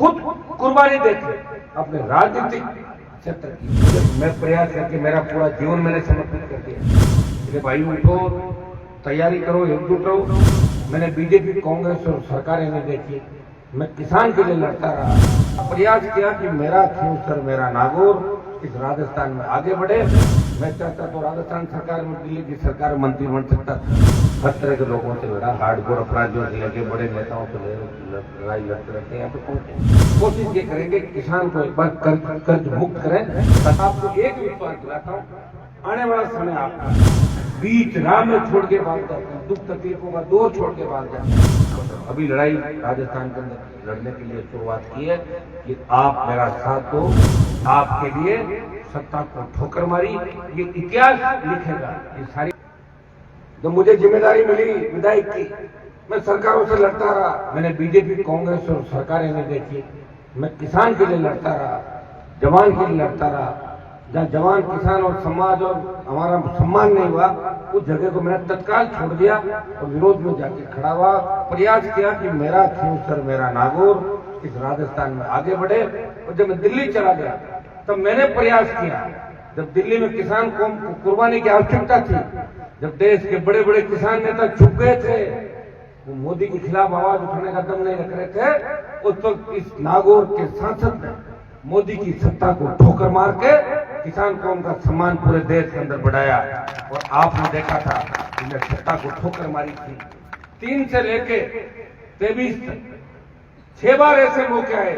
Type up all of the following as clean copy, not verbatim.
खुद कुर्बानी देके अपने राजनीतिक क्षेत्र की मैं प्रयास करके मेरा पूरा जीवन मैंने समर्पित कर दिया। इसलिए भाई उनको तैयारी करो, एकजुट रहो। मैंने बीजेपी, कांग्रेस और सरकारें नहीं देखी, मैं किसान के लिए लड़ता रहा। प्रयास किया कि मेरा फ्यूचर, मेरा नागौर इस राजस्थान में आगे बढ़े। मैं चाहता तो राजस्थान सरकार में, दिल्ली की सरकार मंत्री बन सकता था। हर तरह के लोगों से लड़ा, हार्डकोर अपराधियों से लेके बड़े नेताओं से लड़ाई लड़ते रहते हैं। यहाँ पे पहुंचे, कोशिश ये करेंगे किसान को एक बार कर्ज मुक्त करें। आपको एक विश्वास दिलाता हूँ, आने वाला समय आपका बीच राह में छोड़ के भाग जाते हैं, दुख तकलीफों का दौर छोड़ के भाग जाते हैं। अभी लड़ाई राजस्थान के अंदर लड़ने के लिए शुरुआत की है कि आप मेरा साथ दो, आपके लिए सत्ता को ठोकर मारी, ये इतिहास लिखेगा। ये सारी जब मुझे जिम्मेदारी मिली विधायक की, मैं सरकारों से लड़ता रहा। मैंने बीजेपी, कांग्रेस और सरकारें नहीं देखी, मैं किसान के लिए लड़ता रहा, जवान के लिए लड़ता रहा। जहाँ जवान, किसान और समाज और हमारा सम्मान नहीं हुआ, उस जगह को मैंने तत्काल छोड़ दिया और विरोध में जाके खड़ा हुआ। प्रयास किया कि मेरा फ्यूचर, मेरा नागौर इस राजस्थान में आगे बढ़े। और जब मैं दिल्ली चला गया तब मैंने प्रयास किया, जब दिल्ली में किसान को कुर्बानी की आवश्यकता थी, जब देश के बड़े बड़े किसान नेता चुप गए थे, वो मोदी के खिलाफ आवाज उठाने का दम नहीं रख रहे थे, उस वक्त इस नागौर के सांसद ने मोदी की सत्ता को ठोकर मार के किसान कौम का सम्मान पूरे देश के अंदर बढ़ाया। और आपने देखा था कि मैं सत्ता को ठोकर मारी थी। 3 से लेके 23 तक 6 बार ऐसे मौके आए।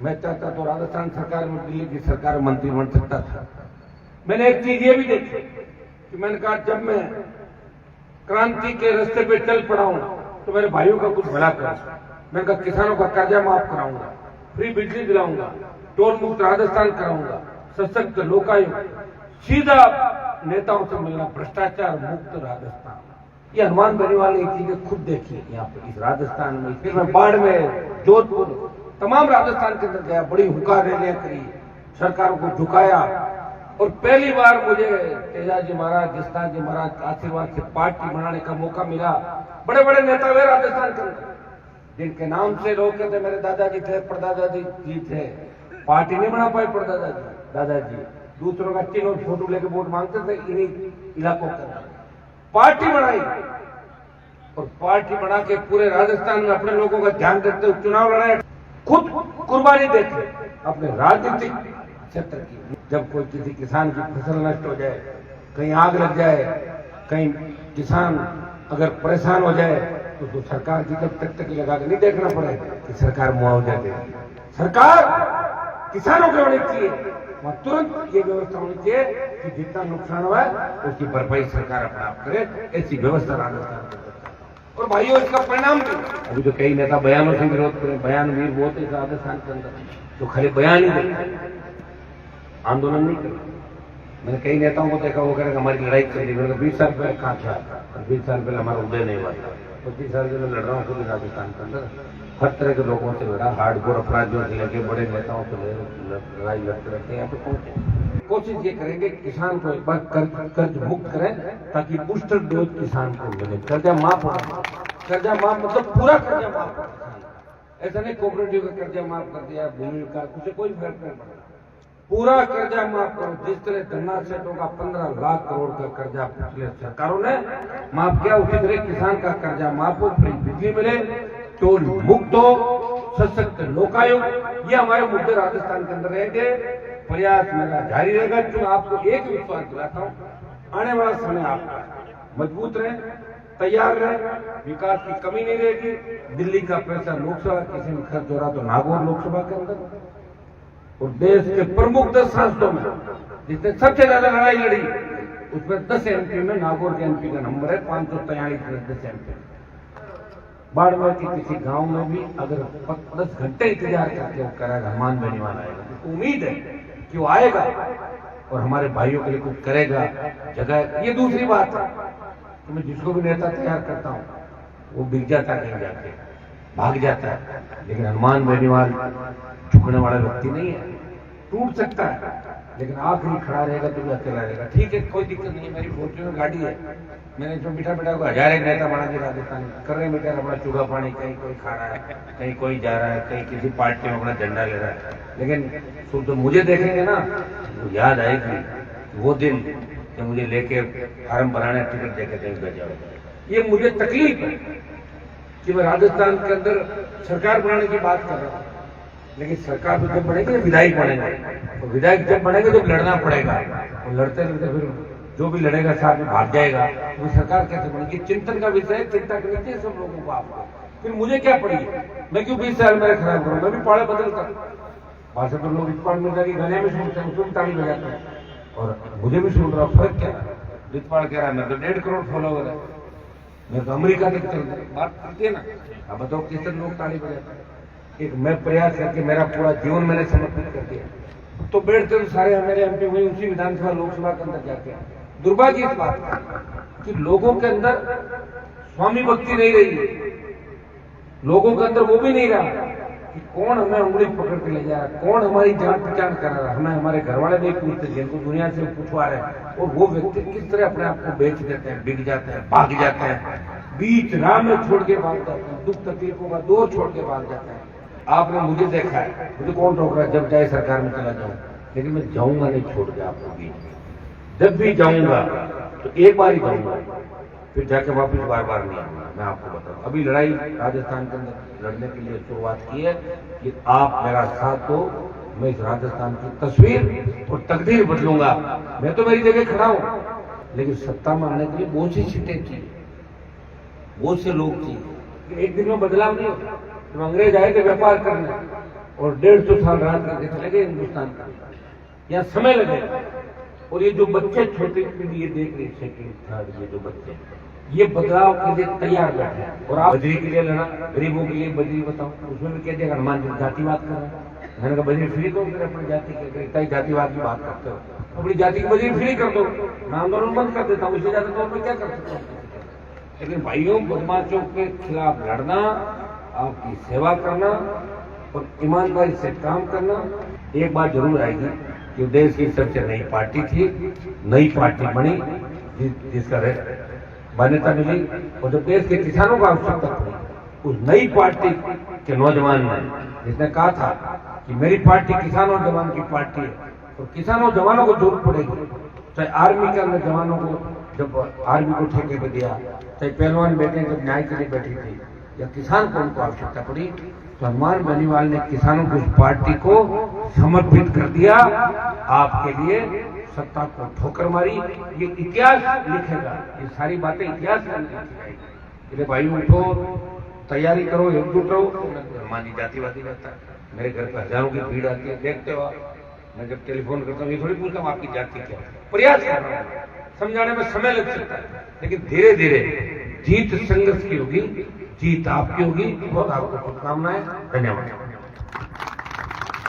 मैं चाहता तो राजस्थान सरकार में, दिल्ली की सरकार मंत्री बन सकता था। मैंने एक चीज ये भी देखी कि मैंने कहा जब मैं क्रांति के रास्ते पे चल पड़ा हूं तो मेरे भाइयों का कुछ भला करूं। मैंने कहा किसानों का कर्जा माफ कराऊंगा, फ्री बिजली दिलाऊंगा, टोल मुक्त राजस्थान कराऊंगा, सशक्त लोकायुक्त, सीधा नेताओं से मिलना, भ्रष्टाचार मुक्त राजस्थान। ये हनुमान बेनीवाल ने चीजें खुद देखी है यहाँ पे इस राजस्थान में। फिर मैं बाड़मेर, जोधपुर, तमाम राजस्थान के अंदर गया, बड़ी हुंकार रैलियां करी, सरकारों को झुकाया। और पहली बार मुझे तेजाजी महाराज, जसदार जी महाराज आशीर्वाद से पार्टी बनाने का मौका मिला। बड़े बड़े नेता हुए राजस्थान के अंदर, जिनके नाम से लोग कहते मेरे दादाजी थे, परदादाजी जी थे। पार्टी नहीं बना पाए दादाजी, दूसरों का चिन्ह और फोटो लेके वोट मांगते थे। इन्हीं इलाकों का पार्टी बनाई और पार्टी बना के पूरे राजस्थान में अपने लोगों का ध्यान रखते हुए चुनाव लड़ाया। खुद कुर्बानी देके अपने राजनीतिक क्षेत्र की। जब कोई किसी किसान की फसल नष्ट हो जाए, कहीं आग लग जाए, कहीं किसान अगर परेशान हो जाए तो सरकार की तब तक लगा के नहीं देखना पड़े कि सरकार मुआवजा दे। सरकार किसानों के होनी चाहिए, वहां तुरंत ये व्यवस्था होनी चाहिए कि जितना नुकसान हुआ है उसकी भरपाई सरकार अपने आप करे। ऐसी व्यवस्था राजस्थान। और भाइयों, इसका परिणाम भी अभी तो कई नेता बयानों से विरोध करें, बयान वीर बहुत है राजस्थान के अंदर, तो खाली बयान ही देते, आंदोलन नहीं करते। मैंने कई नेताओं को देखा, वो कह हमारी लड़ाई चल रही है। 20 साल पहले कहाँ था, 20 साल पहले हमारा उदय नहीं हुआ था। 25 साल से मैं लड़ रहा हूँ खुद राजस्थान के अंदर, हर तरह के लोगों से लड़ा, हार्डकोर अपराधियों से लेके बड़े नेताओं से लड़ाई लड़ते रहते हैं। यहाँ पे पहुंचे, कोशिश ये करेंगे किसान को एक बार कर्ज मुक्त करें ताकि बूस्टर डोज किसान को मिले। कर्जा माफ हो, कर्जा माफ मतलब पूरा कर्जा माफ हो। ऐसा नहीं कोऑपरेटिव का कर्जा माफ कर दिया, भूमि का, उसे कोई फर्क नहीं पड़ता। पूरा कर्जा माफ करो। जिस तरह धन्ना सेठों का 15 लाख करोड़ का कर्जा पिछले सरकारों ने माफ किया, उसी तरह किसान का कर्जा माफ हो, फ्री बिजली मिले, टोल मुक्त हो, सशक्त लोकायुक्त। ये हमारे मुद्दे राजस्थान के अंदर रहेंगे। प्रयास मेरा जारी रहेगा। जो आपको एक विश्वास दिलाता हूँ, आने वाला समय आपका मजबूत रहे, तैयार रहे, विकास की कमी नहीं रहेगी। दिल्ली का पैसा लोकसभा किसी में खर्च हो रहा तो नागौर लोकसभा के अंदर, और देश के प्रमुख 10 सांसदों में जिसने सबसे ज्यादा लड़ाई लड़ी उसमें 10 एमपी में नागौर के एमपी का नंबर है 543 10 एमपी। बाड़मेर के किसी गांव में भी अगर 10 घंटे इंतजार करके वो करेगा, हनुमान बेनीवाल आएगा, तो उम्मीद है कि वो आएगा और हमारे भाइयों के लिए कुछ करेगा, जगह। ये दूसरी बात है कि मैं जिसको भी नेता तैयार करता हूँ वो बिक जाता है, कहीं जाके भाग जाता है। लेकिन हनुमान बेनीवाल झुकने वाला व्यक्ति नहीं है, टूट सकता है लेकिन आखिरी खड़ा रहेगा तो भी अकेला रहेगा। ठीक है, कोई दिक्कत नहीं है, मेरी फोर्चुनर में गाड़ी है, मैंने इसमें बिठा बिठा को 1000 एक नेता बना दिया राजस्थान कर रहे हैं बेटा अपना चूगा पानी, कहीं कोई खा रहा है, कहीं कोई जा रहा है, कहीं किसी पार्टी में अपना झंडा ले रहा है। लेकिन तो मुझे देखेंगे ना तो याद आएगी वो दिन कि मुझे लेके फार्म बनाने टिकट देके कहीं भेजा। ये मुझे तकलीफ है कि मैं राजस्थान के अंदर सरकार बनाने की बात कर रहा हूँ, लेकिन सरकार तो जब बनेगी विधायक बनेंगे, तो विधायक जब बनेंगे तो लड़ना पड़ेगा, और लड़ते लड़ते फिर जो भी लड़ेगा साथ में भाग जाएगा, तो सरकार कैसे बनेगी? चिंतन का विषय है, चिंता करनी चाहिए सब लोगों को। आपको फिर मुझे क्या पड़ी, मैं क्यों 20 साल मेरे खराब करूँ? मैं भी पाड़े बदलता भाषा तो लोग रितपाल मिर्जा की गाने में सुनते हैं, उसमें ताली बजाते हैं, और मुझे भी सुन रहा। फर्क क्या है? रितपाल कह रहा है मैं तो 1.5 करोड़ फॉलोवर है, मैं तो अमेरिका तक चल रहा, बात करती है ना। अब बताओ कितने लोग ताली बजाते हैं? एक मैं प्रयास करके मेरा पूरा जीवन मैंने समर्पित कर दिया, तो बैठते तो सारे मेरे एमपी वही उसी विधानसभा लोकसभा के अंदर जाके। दुर्भाग्य इस बात का कि लोगों के अंदर स्वामी भक्ति नहीं रही, लोगों के अंदर वो भी नहीं रहा कि कौन हमें उंगली पकड़ के ले जा रहा है, कौन हमारी जान पहचान करा रहा है। हमें हमारे घर वाले नहीं पूछते जिनको दुनिया से पूछवा रहे हैं, और वो व्यक्ति किस तरह अपने आप को बेच देते हैं, बिक जाते हैं, भाग जाते हैं, बीच राह में छोड़ के भाग जाते हैं, दुख तकलीफों का दौर छोड़ के भाग जाते हैं। आपने मुझे देखा है, मुझे कौन रोक रहा है? जब चाहे सरकार में चला जाऊं, लेकिन मैं जाऊंगा नहीं छोड़ के आपको बीच। जब भी जाऊंगा तो एक बार ही जाऊंगा, फिर जाके वापस बार बार नहीं आऊंगा। मैं आपको बताऊं, अभी लड़ाई राजस्थान के अंदर लड़ने के लिए शुरुआत की है कि आप मेरा साथ दो, मैं इस राजस्थान की तस्वीर और तकदीर बदलूंगा। मैं तो मेरी जगह खड़ा हूं, लेकिन सत्ता में आने के लिए बहुत सी सीटें थी, बहुत से लोग थे। एक दिन में बदलाव नहीं होता। तो अंग्रेज आए थे व्यापार करने, और 150 साल राज करके चले गए हिंदुस्तान का, यहाँ समय लगेगा। और ये जो बच्चे छोटे पीढ़ी ये देख रहे, सेकंड थर्ड, ये जो बच्चे ये बदलाव के लिए तैयार बैठे हैं। और आप बजरी के लिए लड़ा, गरीबों के लिए बजरी बताओ, उसमें भी कह दिया हनुमान जी जातिवाद कर रहा है। मैंने कहा बजरी फ्री दो, फिर अपनी जाति के इतना ही जातिवाद की बात करते हो, अपनी जाति की बजरी फ्री कर दो, मैं आंदोलन बंद कर देता हूँ, इससे ज्यादा तो मैं क्या कर सकता हूँ? लेकिन भाइयों, बदमाशों के खिलाफ लड़ना, आपकी सेवा करना और ईमानदारी से काम करना। एक बात जरूर आएगी कि देश की सबसे नई पार्टी थी, नई पार्टी बनी जिसका मान्यता मिली, और जब देश के किसानों को आवश्यकता पड़ी, उस नई पार्टी के नौजवान ने जिसने कहा था कि मेरी पार्टी किसान और जवान की पार्टी है, और किसानों जवानों को जरूरत पड़ेगी। चाहे आर्मी के अंदर जवानों को जब आर्मी को ठेके पे दिया, चाहे पहलवान बेटे जब न्याय के लिए बैठी थी, या किसान को उनको आवश्यकता पड़ी, तो हनुमान बेनीवाल ने किसानों की उस पार्टी को समर्पित कर दिया। आपके लिए सत्ता को ठोकर मारी, ये इतिहास लिखेगा, ये सारी बातें इतिहास में लिखी जाएगी। इसलिए भाई उठो, तैयारी करो, एकजुट रहो। हनुमान जी जातिवादी रहता है, मेरे घर पर हजारों की भीड़ आती है, देखते हो आप। मैं जब टेलीफोन करता हूँ ये थोड़ी पूछता हूँ आपकी जाति क्या है, प्रयास कर रहा हूँ, समझाने में समय लग सकता है, लेकिन धीरे धीरे जीत संघर्ष की होगी, जीत आपकी होगी। बहुत आपको शुभकामनाएं, धन्यवाद।